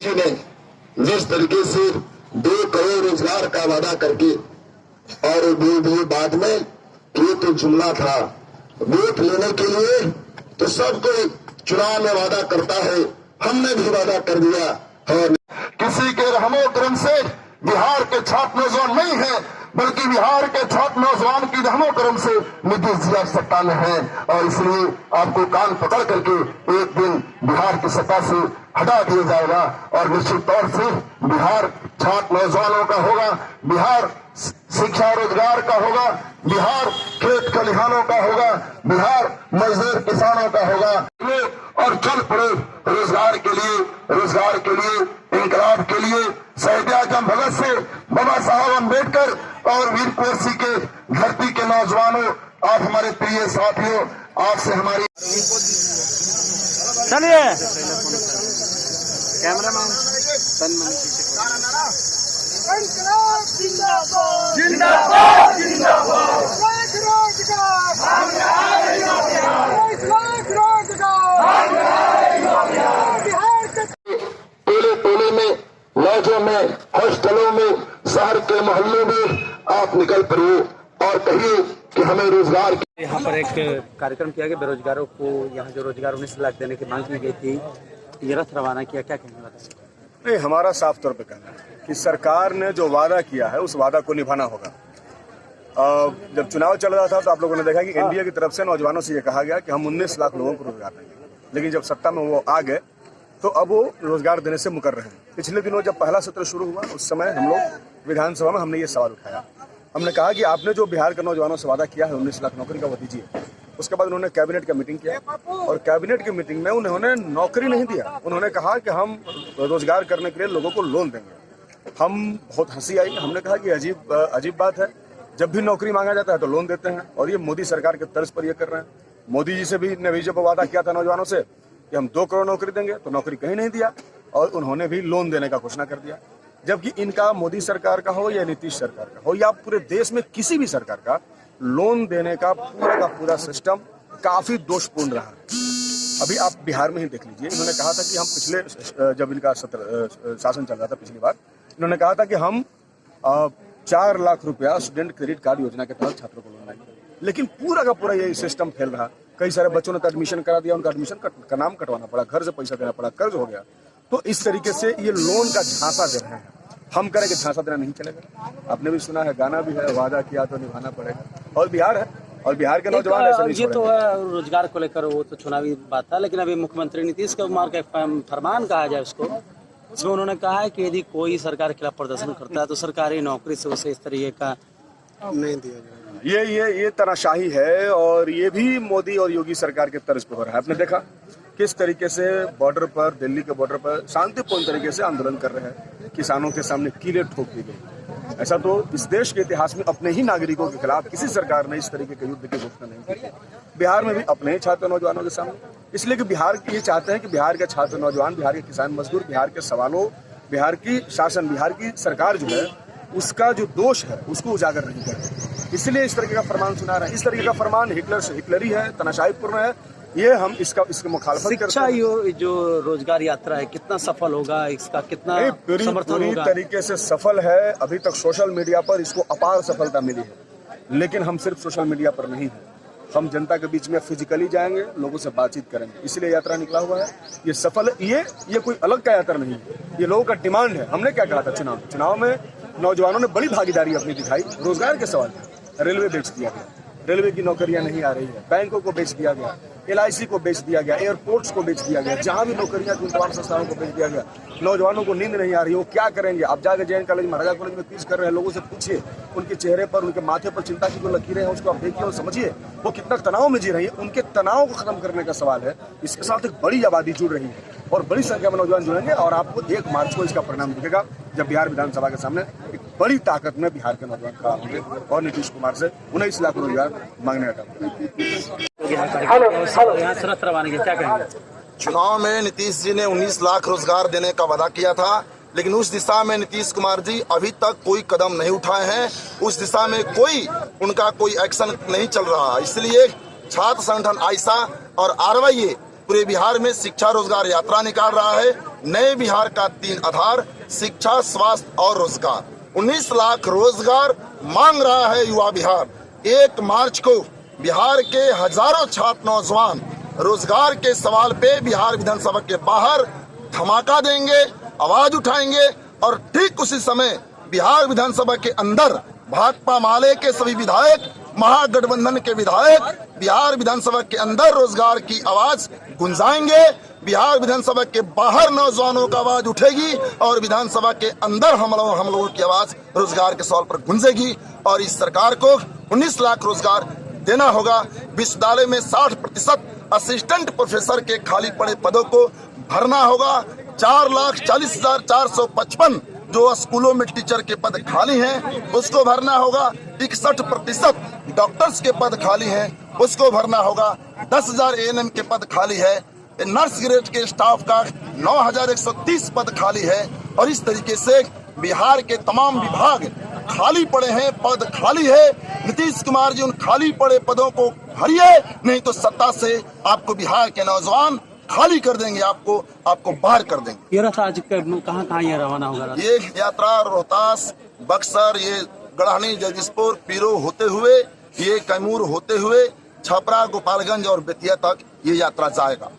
जी ने जिस तरीके से 2 करोड़ रोजगार का वादा करके और वो बाद में ये तो जुमला था। वोट लेने के लिए तो सब कोई चुनाव में वादा करता है, हमने भी वादा कर दिया। और किसी के रहमो करम से बिहार के छात्र नौजवान नहीं है, बल्कि बिहार के छात्र नौजवान की रहमो करम से नीतीश जी सत्ता में है। और इसलिए आपको कान पकड़ करके एक दिन बिहार की सत्ता से हटा दिया जाएगा और निश्चित तौर से बिहार छात्र नौजवानों का होगा, बिहार शिक्षा रोजगार का होगा, बिहार खेत खलिहानों का होगा, बिहार मजदूर किसानों का होगा। और चल पड़े रोजगार के लिए इंकलाब के लिए शहीद आजम भगत से बाबा साहब अम्बेडकर और वीर कुंवर सिंह के धरती के नौजवानों, आप हमारे प्रिय साथियों, आपसे हमारी चलिए कैमरामैन जिंदाबाद जिंदाबाद टोले में, लॉजों में, हॉस्टलों में, शहर के मोहल्लों में आप निकल पड़िए और कहिए कि हमें रोजगार। यहाँ पर एक कार्यक्रम किया गया, बेरोजगारों को यहाँ जो रोजगार 19 लाख देने की मांग की गई थी, ये रथ रवाना किया, क्या कहने वाला? नहीं, हमारा साफ तौर पे कहना है कि सरकार ने जो वादा किया है उस वादा को निभाना होगा। जब चुनाव चल रहा था तो आप लोगों ने देखा कि एनडीए की तरफ से नौजवानों से ये कहा गया कि हम 19 लाख लोगों को रोजगार देंगे, लेकिन जब सत्ता में वो आ गए तो अब वो रोजगार देने से मुकर रहे हैं। पिछले दिनों जब पहला सत्र शुरू हुआ उस समय हम लोग विधानसभा में हमने ये सवाल उठाया, हमने कहा कि आपने जो बिहार के नौजवानों से वादा किया है 19 लाख नौकरी का, वो दीजिए। उसके बाद उन्होंने कैबिनेट का मीटिंग किया और कैबिनेट की मीटिंग में उन्होंने नौकरी नहीं दिया, उन्होंने कहा कि हम रोजगार करने के लिए लोगों को लोन देंगे। हम बहुत हंसी आई, हमने कहा कि अजीब बात है, जब भी नौकरी मांगा जाता है तो लोन देते हैं, और ये मोदी सरकार के तर्ज पर ये कर रहे हैं। मोदी जी से भी ने जब वादा किया था नौजवानों से कि हम 2 करोड़ नौकरी देंगे, तो नौकरी कहीं नहीं दिया और उन्होंने भी लोन देने का घोषणा कर दिया। जबकि इनका मोदी सरकार का हो या नीतीश सरकार का हो या पूरे देश में किसी भी सरकार का, लोन देने का पूरा सिस्टम काफी दोषपूर्ण रहा है। अभी आप बिहार में ही देख लीजिए, इन्होंने कहा था कि हम पिछले जब इनका शासन चल रहा था पिछली बार, इन्होंने कहा था कि हम 4 लाख रुपया स्टूडेंट क्रेडिट कार्ड योजना के तहत छात्रों को लोन देंगे, लेकिन पूरा का पूरा ये सिस्टम फेल रहा। कई सारे बच्चों ने तो एडमिशन करा दिया, उनका एडमिशन का नाम कटवाना पड़ा, घर से पैसा देना पड़ा, कर्ज हो गया। तो इस तरीके से ये लोन का झांसा दे रहे हैं। हम करें कि झांसा देना नहीं चलेगा। आपने भी सुना है, गाना भी है, वादा किया तो निभाना पड़ेगा, और बिहार है और बिहार के नौजवान ऐसे नहीं ये तो रोजगार को लेकर वो तो चुनावी बात था, लेकिन अभी मुख्यमंत्री नीतीश कुमार का फरमान कहा जाए उसको, उसमें उन्होंने कहा है कि यदि कोई सरकार के खिलाफ प्रदर्शन करता है तो सरकारी नौकरी से उसे इस तरीके का नहीं दिया जाएगा। ये तानाशाही है, और ये भी मोदी और योगी सरकार के तर्ज पर हो रहा है। आपने देखा किस तरीके से बॉर्डर पर, दिल्ली के बॉर्डर पर शांतिपूर्ण तरीके से आंदोलन कर रहे हैं, किसानों के सामने कीलें ठोक दी गई। ऐसा तो इस देश के इतिहास में अपने ही नागरिकों के खिलाफ किसी सरकार ने इस तरीके के युद्ध की घोषणा नहीं की। बिहार में भी अपने ही छात्र नौजवानों के सामने, इसलिए कि बिहार ये चाहते हैं कि बिहार के छात्र नौजवान, बिहार के किसान मजदूर, बिहार के सवालों, बिहार की शासन, बिहार की सरकार जो है उसका जो दोष है उसको उजागर नहीं करे, इसलिए इस तरीके का फरमान सुना रहे हैं। इस तरीके का फरमान हिटलरी है, तनाशाहीपूर्ण है, ये हम इसके मुखालफत करते हैं। शिक्षा जो रोजगार यात्रा है कितना सफल होगा, इसका कितना समर्थन होगा? पूरी तरीके से सफल है। अभी तक सोशल मीडिया पर इसको अपार सफलता मिली है, लेकिन हम सिर्फ सोशल मीडिया पर नहीं है, हम जनता के बीच में फिजिकली जाएंगे, लोगों से बातचीत करेंगे, इसलिए यात्रा निकला हुआ है। ये सफल, ये कोई अलग का यात्रा नहीं है, ये लोगों का डिमांड है। हमने क्या कहा था चुनाव में नौजवानों ने बड़ी भागीदारी अपनी दिखाई रोजगार के सवाल में। रेलवे बेच दिया गया, रेलवे की नौकरियां नहीं आ रही है, बैंकों को बेच दिया गया, LIC को बेच दिया गया, एयरपोर्ट्स को बेच दिया गया, जहां भी नौकरियां थी तमाम संस्थानों को बेच दिया गया। नौजवानों को नींद नहीं आ रही, वो क्या करेंगे? आप जाकर जैन कॉलेज, महाराजा कॉलेज में क्विज कर रहे हैं, लोगों से पूछिए, उनके चेहरे पर, उनके माथे पर चिंता की जो लकीरें हैं उसको आप देखिए और समझिए वो कितना तनाव में जी रही है। उनके तनाव को खत्म करने का सवाल है। इसके साथ एक बड़ी आबादी जुड़ रही है और बड़ी संख्या में नौजवान जुड़ेंगे, और आपको 1 मार्च को इसका परिणाम दिखेगा जब बिहार विधानसभा के सामने एक बड़ी ताकत में बिहार के नौजवान खड़ा होंगे और नीतीश कुमार से 19 लाख रोजगार मांगने का काम। चुनाव में नीतीश जी ने 19 लाख रोजगार देने का वादा किया था, लेकिन उस दिशा में नीतीश कुमार जी अभी तक कोई कदम नहीं उठाए हैं, उस दिशा में उनका कोई एक्शन नहीं चल रहा। इसलिए छात्र संगठन आइसा और RYA पूरे बिहार में शिक्षा रोजगार यात्रा निकाल रहा है। नए बिहार का 3 आधार शिक्षा, स्वास्थ्य और रोजगार। 19 लाख रोजगार मांग रहा है युवा बिहार। 1 मार्च को बिहार के हजारों छात्र नौजवान रोजगार के सवाल पे बिहार विधानसभा के बाहर धमाका देंगे, आवाज उठाएंगे और ठीक उसी समय बिहार विधानसभा के अंदर भाकपा माले के सभी विधायक, महागठबंधन के विधायक बिहार विधानसभा के अंदर रोजगार की आवाज गुंजाएंगे। बिहार विधानसभा के बाहर नौजवानों का आवाज उठेगी और विधानसभा के अंदर हम लोगों की आवाज रोजगार के सवाल पर गुंजेगी। और इस सरकार को 19 लाख रोजगार देना होगा। विश्वविद्यालय में 60% असिस्टेंट प्रोफेसर के खाली पड़े पदों को भरना होगा। 4,40,455 जो स्कूलों में टीचर के पद खाली हैं उसको भरना होगा। 61% डॉक्टर्स के पद खाली हैं उसको भरना होगा। 10,000 ANM के पद खाली है। नर्स ग्रेड के स्टाफ का 9,130 पद खाली है। और इस तरीके से बिहार के तमाम विभाग खाली पड़े हैं, पद खाली है। नीतीश कुमार जी उन खाली पड़े पदों को भरिए, नहीं तो सत्ता से आपको बिहार के नौजवान खाली कर देंगे, आपको बाहर कर देंगे। ये रथ आज कहाँ ये रवाना होगा? ये यात्रा रोहतास, बक्सर, ये गढ़हनी, जगदीशपुर, पीरो होते हुए, ये कैमूर होते हुए छपरा, गोपालगंज और बेतिया तक ये यात्रा जाएगा।